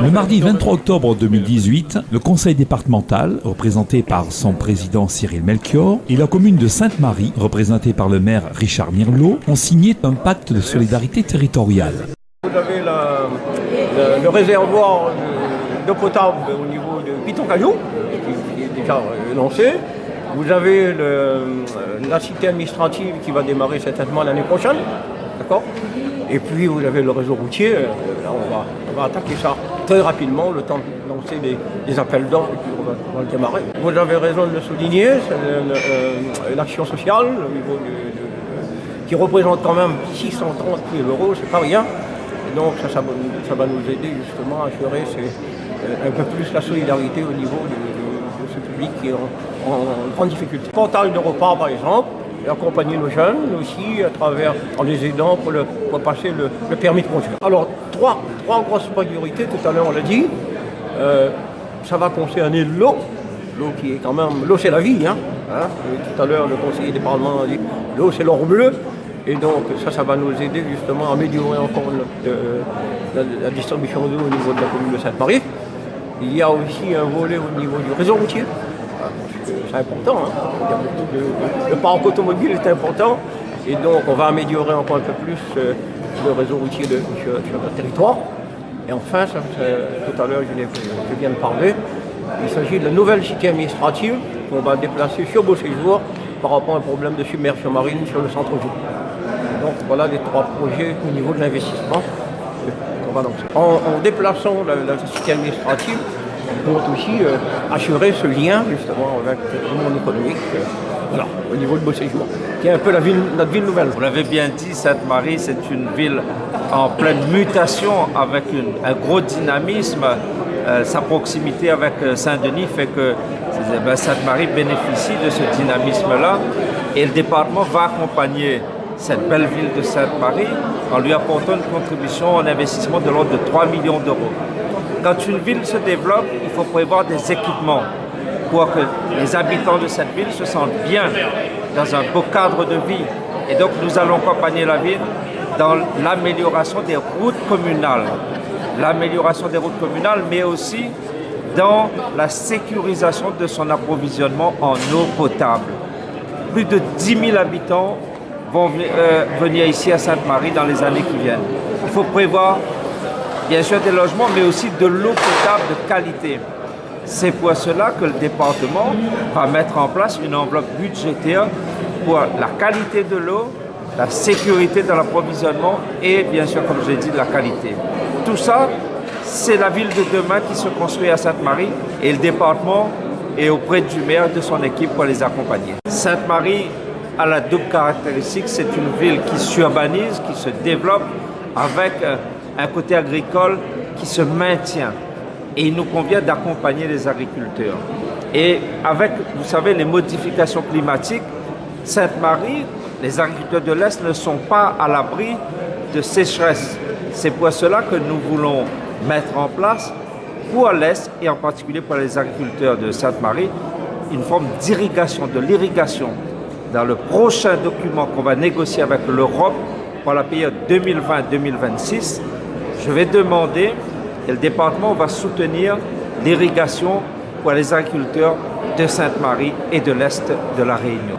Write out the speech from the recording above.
Le mardi 23 octobre 2018, le conseil départemental, représenté par son président Cyril Melchior, et la commune de Sainte-Marie, représentée par le maire Richard Mirlot, ont signé un pacte de solidarité territoriale. Vous avez le réservoir d'eau potable au niveau de Piton-Caillou, qui est déjà lancé. Vous avez la cité administrative qui va démarrer certainement l'année prochaine. D'accord ? Et puis vous avez le réseau routier. Là, on va attaquer ça très rapidement, le temps de lancer des appels d'offres, et puis on va le démarrer. Vous avez raison de le souligner, c'est l'action sociale, au niveau qui représente quand même 630 000 €, c'est pas rien. Et donc ça va nous aider justement à assurer un peu plus la solidarité au niveau de ce public qui est en grande difficulté. Portage de repas par exemple, et accompagner nos jeunes aussi en les aidant pour passer le permis de conduire. Alors trois grosses priorités, tout à l'heure on l'a dit, ça va concerner l'eau. L'eau qui est quand même, l'eau c'est la vie, hein. Tout à l'heure le conseiller départemental a dit l'eau c'est l'or bleu. Et donc ça va nous aider justement à améliorer encore la distribution d'eau au niveau de la commune de Sainte-Marie. Il y a aussi un volet au niveau du réseau routier. C'est important, hein. Il y a beaucoup le parc automobile est important. Et donc on va améliorer encore un peu plus le réseau routier sur notre territoire. Et enfin, tout à l'heure je viens de parler, il s'agit de la nouvelle cité administrative qu'on va déplacer sur Beauséjour par rapport à un problème de submersion marine sur le centre-ville. Donc voilà les trois projets au niveau de l'investissement qu'on va lancer. En déplaçant la cité administrative, on peut aussi assurer ce lien justement avec le monde économique au niveau de Beauséjour, qui est un peu notre ville nouvelle. Vous l'avez bien dit, Sainte-Marie, c'est une ville en pleine mutation avec un gros dynamisme. Sa proximité avec Saint-Denis fait que Sainte-Marie bénéficie de ce dynamisme-là et le département va accompagner cette belle ville de Sainte-Marie en lui apportant une contribution en investissement de l'ordre de 3 millions €. Quand une ville se développe, il faut prévoir des équipements pour que les habitants de cette ville se sentent bien dans un beau cadre de vie. Et donc nous allons accompagner la ville dans l'amélioration des routes communales. Mais aussi dans la sécurisation de son approvisionnement en eau potable. Plus de 10 000 habitants vont venir ici à Sainte-Marie dans les années qui viennent. Il faut prévoir bien sûr des logements, mais aussi de l'eau potable de qualité. C'est pour cela que le département va mettre en place une enveloppe budgétaire pour la qualité de l'eau, la sécurité dans l'approvisionnement et bien sûr, comme je l'ai dit, de la qualité. Tout ça, c'est la ville de demain qui se construit à Sainte-Marie et le département est auprès du maire et de son équipe pour les accompagner. Sainte-Marie a la double caractéristique, c'est une ville qui s'urbanise, qui se développe avec un côté agricole qui se maintient. Et il nous convient d'accompagner les agriculteurs. Et avec, vous savez, les modifications climatiques, Sainte-Marie, les agriculteurs de l'Est ne sont pas à l'abri de sécheresse. C'est pour cela que nous voulons mettre en place pour l'Est et en particulier pour les agriculteurs de Sainte-Marie une forme d'irrigation, de l'irrigation. Dans le prochain document qu'on va négocier avec l'Europe pour la période 2020-2026, je vais demander et le département va soutenir l'irrigation pour les agriculteurs de Sainte-Marie et de l'Est de la Réunion.